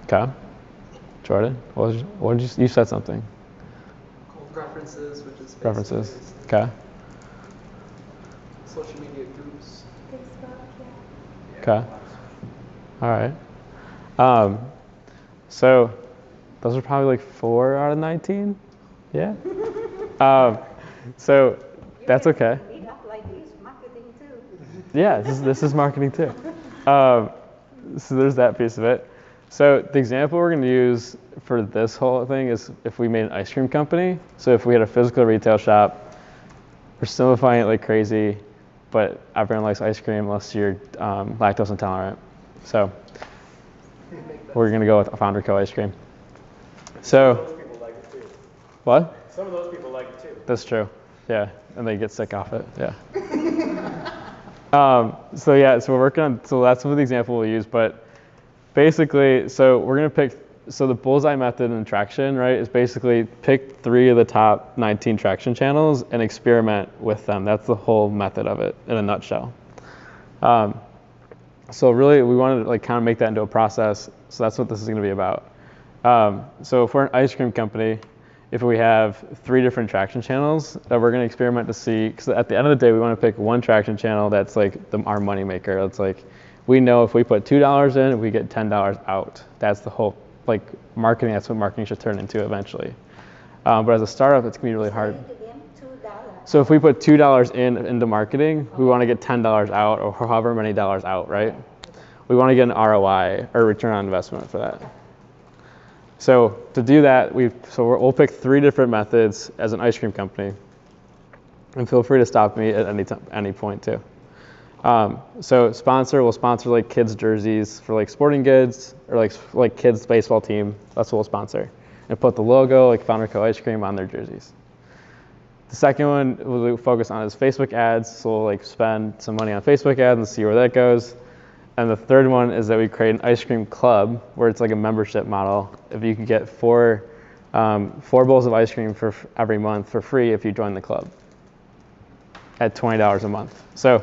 Okay. Jordan, what did you said something? Called preferences, which is Preferences. Okay. Social media groups. Facebook, yeah. Okay. All right. So those are probably like 4 out of 19. Yeah. So that's okay. Meetup like this, marketing too. Yeah, this is marketing too. So there's that piece of it. So the example we're going to use for this whole thing is if we made an ice cream company. So if we had a physical retail shop, we're simplifying it like crazy, but everyone likes ice cream unless you're lactose intolerant. So we're going to go with FounderCo ice cream. So Some of those people like it too. What? Some of those people like it too. That's true. Yeah, and they get sick off it. Yeah. So we're working on. So that's what the example we'll use. But basically, so we're gonna pick. So the bullseye method in traction, right, is basically pick 3 of the top 19 traction channels and experiment with them. That's the whole method of it in a nutshell. So really, we wanted to like kind of make that into a process. So that's what this is gonna be about. So if we're an ice cream company, if we have 3 different traction channels that we're going to experiment to see, because at the end of the day, we want to pick one traction channel that's like our money maker. It's like, we know if we put $2 in, we get $10 out. That's the whole, like marketing, that's what marketing should turn into eventually. But as a startup, it's going to be really hard. So if we put $2 into marketing, we want to get $10 out or however many dollars out, right? We want to get an ROI or return on investment for that. So to do that, we'll pick 3 different methods as an ice cream company, and feel free to stop me at any point too. So we'll sponsor like kids jerseys for like sporting goods or like kids baseball team. That's what we'll sponsor, and put the logo like FounderCo ice cream on their jerseys. The second one we'll focus on is Facebook ads. So we'll like spend some money on Facebook ads and see where that goes. And the third one is that we create an ice cream club where it's like a membership model. If you could get 4 bowls of ice cream for every month for free if you join the club at $20 a month. So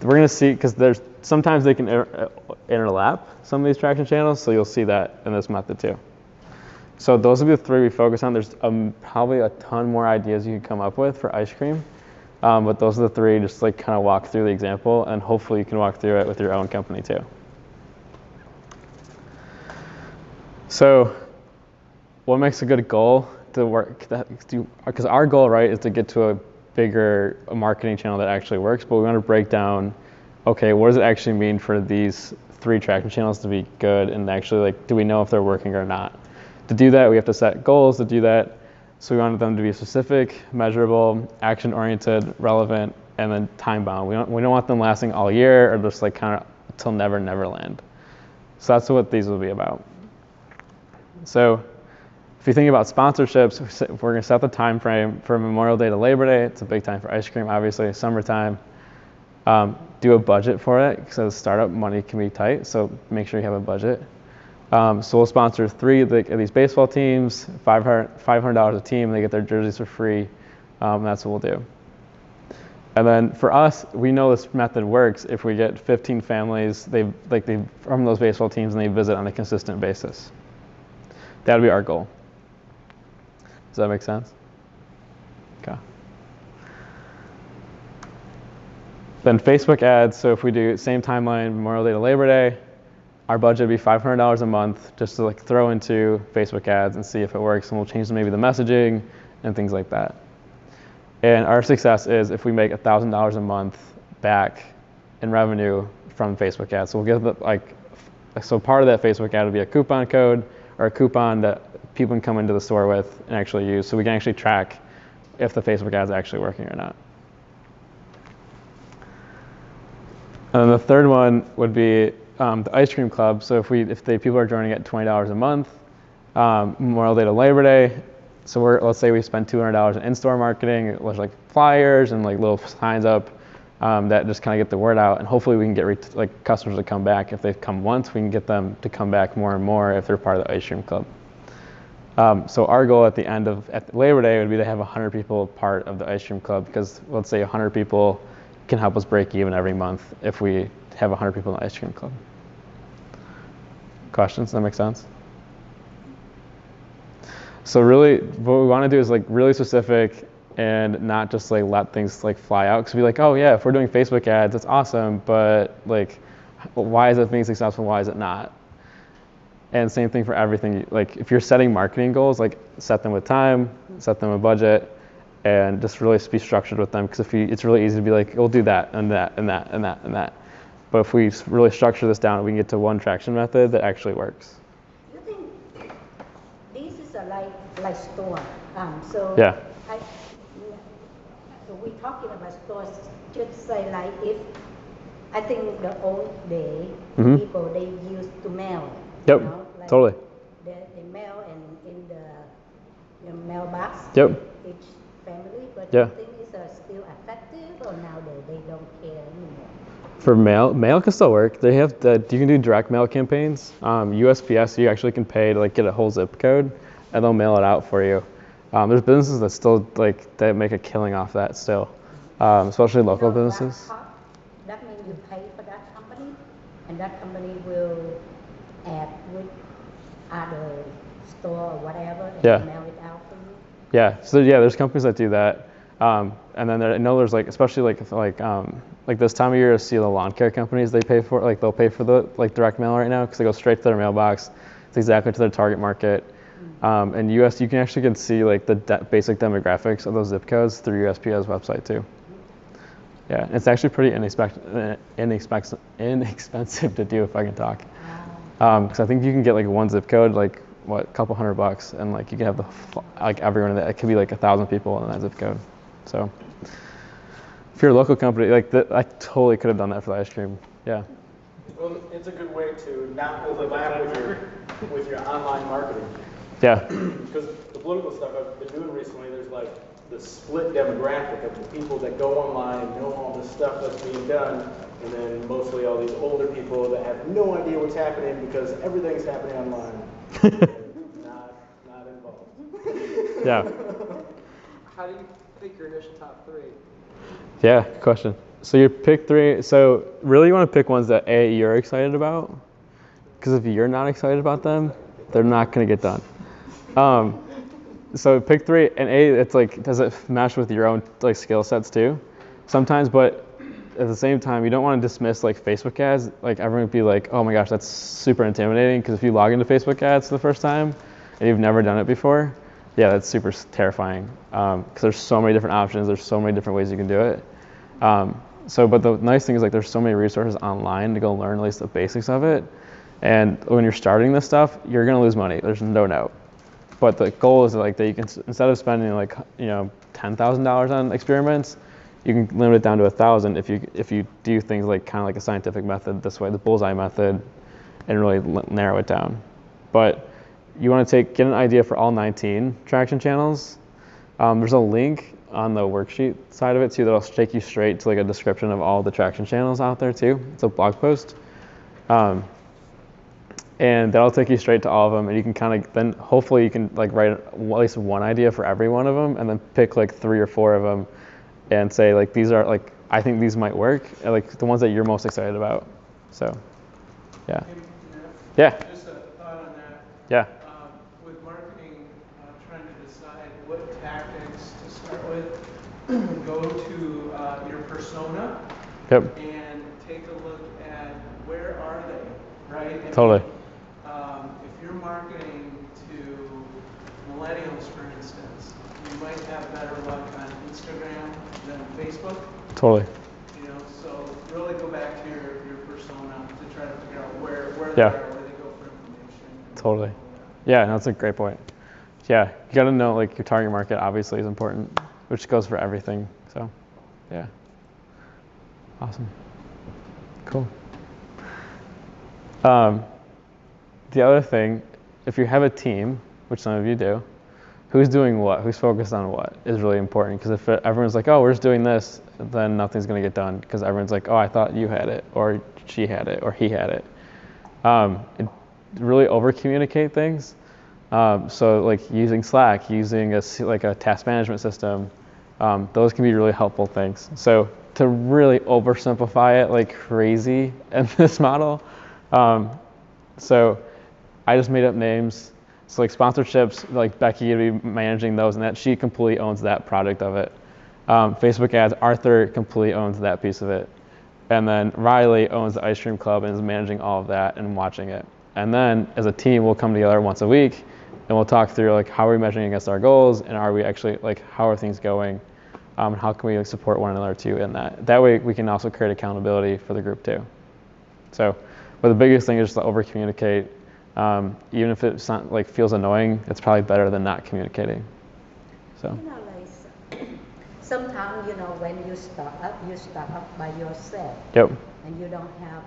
we're going to see, because sometimes they can interlap some of these traction channels. So you'll see that in this method too. So those will be the 3 we focus on. There's probably a ton more ideas you can come up with for ice cream. But those are the 3, just like kind of walk through the example, and hopefully you can walk through it with your own company too. So what makes a good goal to work? Because our goal, right, is to get to a bigger marketing channel that actually works, but we want to break down, okay, what does it actually mean for these 3 traction channels to be good, and actually like, do we know if they're working or not? To do that, we have to set goals to do that. So we wanted them to be specific, measurable, action-oriented, relevant, and then time-bound. We don't want them lasting all year or just like kind of until never land. So that's what these will be about. So if you think about sponsorships, we're going to set the time frame for Memorial Day to Labor Day. It's a big time for ice cream, obviously, summertime. Do a budget for it, because as a startup, money can be tight, so make sure you have a budget. So we'll sponsor 3 of these baseball teams, $500 a team, and they get their jerseys for free. That's what we'll do. And then for us, we know this method works if we get 15 families from those baseball teams and they visit on a consistent basis. That would be our goal. Does that make sense? Okay. Then Facebook ads. So if we do same timeline, Memorial Day to Labor Day, our budget would be $500 a month just to like throw into Facebook ads and see if it works, and we'll change maybe the messaging and things like that. And our success is if we make $1,000 a month back in revenue from Facebook ads. So we'll get so part of that Facebook ad would be a coupon code or a coupon that people can come into the store with and actually use, so we can actually track if the Facebook ad is actually working or not. And then the third one would be the ice cream club. So if people are joining at $20 a month, Memorial Day to Labor Day, so let's say we spend $200 in in-store marketing, like flyers and like little signs up that just kind of get the word out, and hopefully we can get like customers to come back. If they've come once, we can get them to come back more and more if they're part of the ice cream club. So our goal at Labor Day would be to have 100 people part of the ice cream club, because let's say 100 people can help us break even every month if we have 100 people in the ice cream club. Questions? Does that make sense? So really, what we want to do is like really specific and not just like let things like fly out. Because we're like, oh yeah, if we're doing Facebook ads, that's awesome, but like, why is it being successful? Why is it not? And same thing for everything. Like if you're setting marketing goals, like set them with time, set them a budget, and just really be structured with them. Because it's really easy to be like, we'll do that and that and that and that and that. But if we really structure this down, we can get to one traction method that actually works. You think this is a like store? So Yeah. So we're talking about stores. Just say like if I think the old day people they used to mail. Yep. You know, like Totally. They mail and in the mailbox. Yep. Each family, but Yeah. you think it's still effective or nowadays they don't care anymore? For mail can still work. They have you can do direct mail campaigns. USPS, you actually can pay to like get a whole zip code, and they'll mail it out for you. There's businesses that still like that make a killing off that still, especially local businesses. That means you pay for that company, and that company will add with other store or whatever, and Yeah. mail it out for you. Yeah. So yeah, there's companies that do that. And then I know there's like, especially like this time of year, to see the lawn care companies, they'll pay for the like direct mail right now because they go straight to their mailbox. It's exactly to their target market. And you can actually see like the basic demographics of those zip codes through USPS website too. Yeah, it's actually pretty inexpensive to do if I can talk. Because I think you can get like one zip code, like a couple $100, and like you can have like everyone in that. It could be like 1,000 people in that zip code. So if you're a local company, like I totally could have done that for the ice cream. Yeah. Well, it's a good way to not overlap with your online marketing. Yeah. Because the political stuff I've been doing recently, there's like the split demographic of the people that go online and know all this stuff that's being done, and then mostly all these older people that have no idea what's happening because everything's happening online. not involved. Yeah. How do you pick your initial top 3? Yeah, good question. So you pick 3. So really you want to pick ones that you're excited about, because if you're not excited about them, they're not going to get done. So pick 3, and it's like, does it match with your own like skill sets too? Sometimes, but at the same time, you don't want to dismiss like Facebook ads. Like everyone would be like, oh my gosh, that's super intimidating. Because if you log into Facebook ads for the first time and you've never done it before, yeah, that's super terrifying. Because there's so many different options. There's so many different ways you can do it. But the nice thing is like there's so many resources online to go learn at least the basics of it. And when you're starting this stuff, you're gonna lose money. There's no doubt. But the goal is like that you can, instead of spending like $10,000 on experiments, you can limit it down to 1,000 if you do things like kind of like a scientific method this way, the bullseye method, and really narrow it down. But you want to get an idea for all 19 traction channels. There's a link on the worksheet side of it too that'll take you straight to like a description of all the traction channels out there too. It's a blog post. And that'll take you straight to all of them, and you can kind of then hopefully you can like write at least one idea for every one of them, and then pick like 3 or 4 of them, and say like these are like I think these might work, and, like the ones that you're most excited about. So, yeah. Yeah. Just a thought on that. Yeah. With marketing, trying to decide what tactics to start with, go to your persona. Yep. And take a look at where are they, right? And Totally. if you're marketing to millennials, for instance, you might have better luck on Instagram than Facebook. Totally. So really go back to your persona to try to figure out where they Yeah. are, where they go for information. Totally. Yeah, no, that's a great point. Yeah, you got to know like your target market obviously is important, which goes for everything. So, yeah. Awesome. Cool. The other thing, if you have a team, which some of you do, who's doing what, who's focused on what is really important. Because if everyone's like, oh, we're just doing this, then nothing's going to get done. Because everyone's like, oh, I thought you had it, or she had it, or he had it. Really over-communicate things. So like using Slack, using a task management system, those can be really helpful things. So to really oversimplify it like crazy in this model, so I just made up names So like sponsorships, like Becky would be managing those, and that she completely owns that product of it. Facebook ads, Arthur completely owns that piece of it. And then Riley owns the ice cream club and is managing all of that and watching it. And then as a team, we'll come together once a week and we'll talk through like how are we measuring against our goals, and are we actually like how are things going, how can we like, support one another too in that. That way we can also create accountability for the group too. So, but the biggest thing is just to over communicate. Even if it's not like feels annoying, it's probably better than not communicating. So. You know, like sometimes, you know, when you start up by yourself. Yep. And you don't have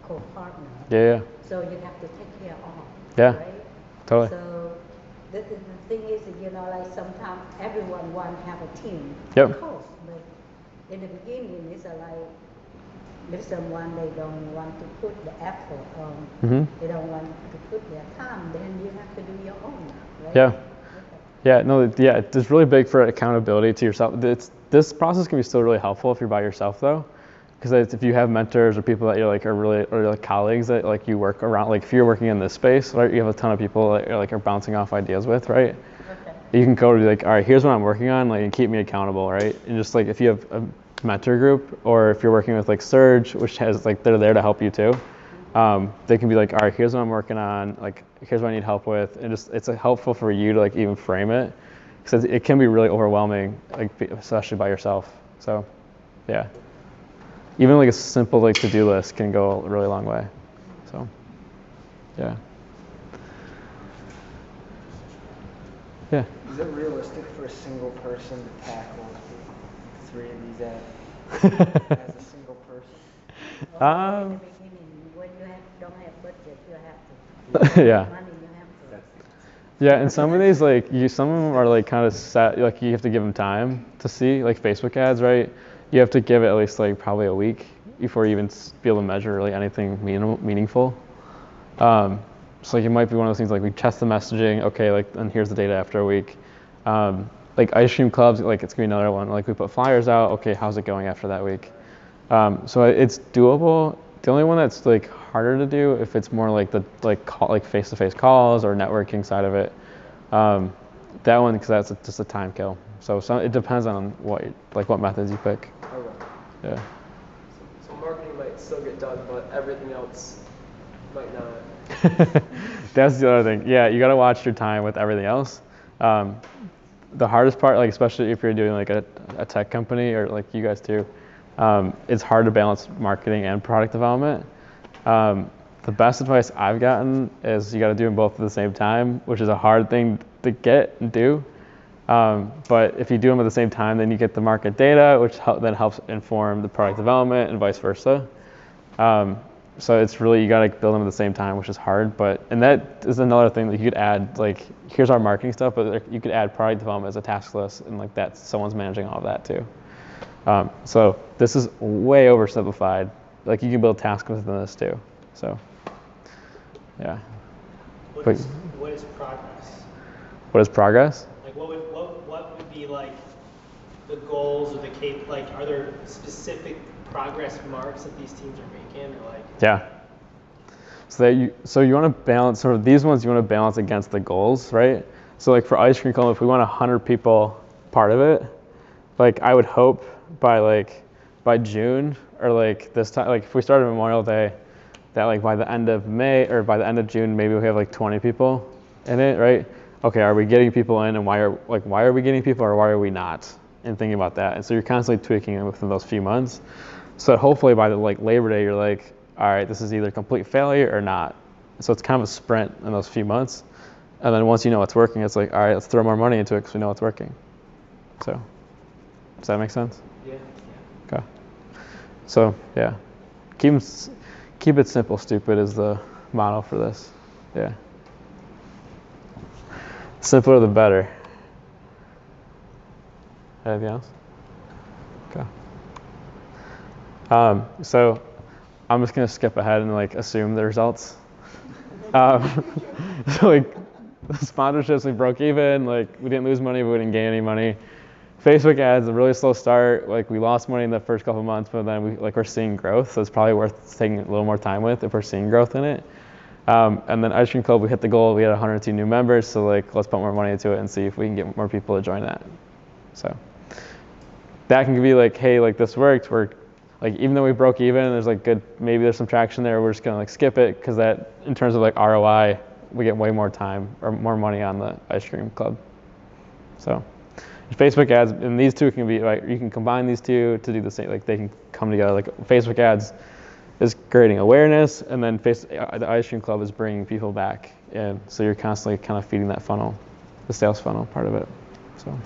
co-partner. Yeah. So you have to take care of. Yeah. Right? Totally. So the thing is, you know, like sometimes everyone wants to have a team. Yep. Of course, but in the beginning, it's like if someone they don't want to put the effort on, they don't want to put their time, then you have to do your own now, right? Yeah. Okay. Yeah, no, yeah, it's really big for accountability to yourself. This process can be still really helpful if you're by yourself though, because if you have mentors or people that you're like are really, or like colleagues that like you work around, like if you're working in this space, right, you have a ton of people that you're like are bouncing off ideas with, right? Okay. You can go to be like, all right, here's what I'm working on, like, and keep me accountable, right? And just like if you have a mentor group, or if you're working with like Surge, which has like they're there to help you too. They can be like, all right, here's what I'm working on, like here's what I need help with, and just it's helpful for you to like even frame it, because it can be really overwhelming, like especially by yourself. So, yeah, even like a simple like to-do list can go a really long way. So, yeah. Yeah. Is it realistic for a single person to tackle 3 of these ads as a single person? Well, in the beginning, when you don't have budget, you have to. Yeah. Money, you have to. Yeah, and some of these some of them are like kind of set, like you have to give them time to see, like Facebook ads, right? You have to give it at least like probably a week before you even be able to measure really anything meaningful. So like it might be one of those things like we test the messaging, okay, like and here's the data after a week. Like ice cream clubs, like it's gonna be another one. Like we put flyers out, okay, how's it going after that week? So it's doable. The only one that's like harder to do if it's more like the like face-to-face calls or networking side of it. That one, because that's just a time kill. So it depends on what methods you pick. Okay. Yeah. So marketing might still get done, but everything else might not. That's the other thing. Yeah, you gotta watch your time with everything else. The hardest part, like especially if you're doing like a tech company or like you guys do, it's hard to balance marketing and product development. The best advice I've gotten is you got to do them both at the same time, which is a hard thing to get and do. But if you do them at the same time, then you get the market data, which then helps inform the product development and vice versa. So it's really, you got to build them at the same time, which is hard. And that is another thing that you could add, like, here's our marketing stuff, but you could add product development as a task list, and like that, someone's managing all of that too. So this is way oversimplified. Like you can build tasks within this too. So, yeah. What is progress? What is progress? Like what would be like the goals or the like are there specific progress marks that these teams are making, or like? Yeah. So you want to balance sort of these ones. You want to balance against the goals, right? So like for ice cream club, if we want 100 people part of it, like I would hope by June or like this time, like if we started Memorial Day, that like by the end of May or by the end of June, maybe we have like 20 people in it, right? Okay, are we getting people in, and why are we getting people, or why are we not? And thinking about that, and so you're constantly tweaking it within those few months. So hopefully by the like Labor Day, you're like, all right, this is either complete failure or not. So it's kind of a sprint in those few months, and then once you know what's working, it's like, all right, let's throw more money into it because we know it's working. So, does that make sense? Yeah. Okay. So yeah, keep it simple, stupid is the motto for this. Yeah. Simpler the better. Anything else? Okay. So I'm just gonna skip ahead and like assume the results. So like the sponsorships, we broke even. Like we didn't lose money, but we didn't gain any money. Facebook ads, a really slow start. Like we lost money in the first couple of months, but then we're seeing growth. So it's probably worth taking a little more time with if we're seeing growth in it. And then Ice Cream Club, we hit the goal. We had 102 new members, so like let's put more money into it and see if we can get more people to join that. So that can be like, hey, like this worked. We're like, even though we broke even, there's like good, maybe there's some traction there. We're just gonna like skip it because that, in terms of like ROI, we get way more time or more money on the Ice Cream Club. So Facebook ads, and these two can be like, you can combine these two to do the same. Like they can come together. Like Facebook ads is creating awareness, and then the Ice Cream Club is bringing people back in. So you're constantly kind of feeding that funnel, the sales funnel part of it. So.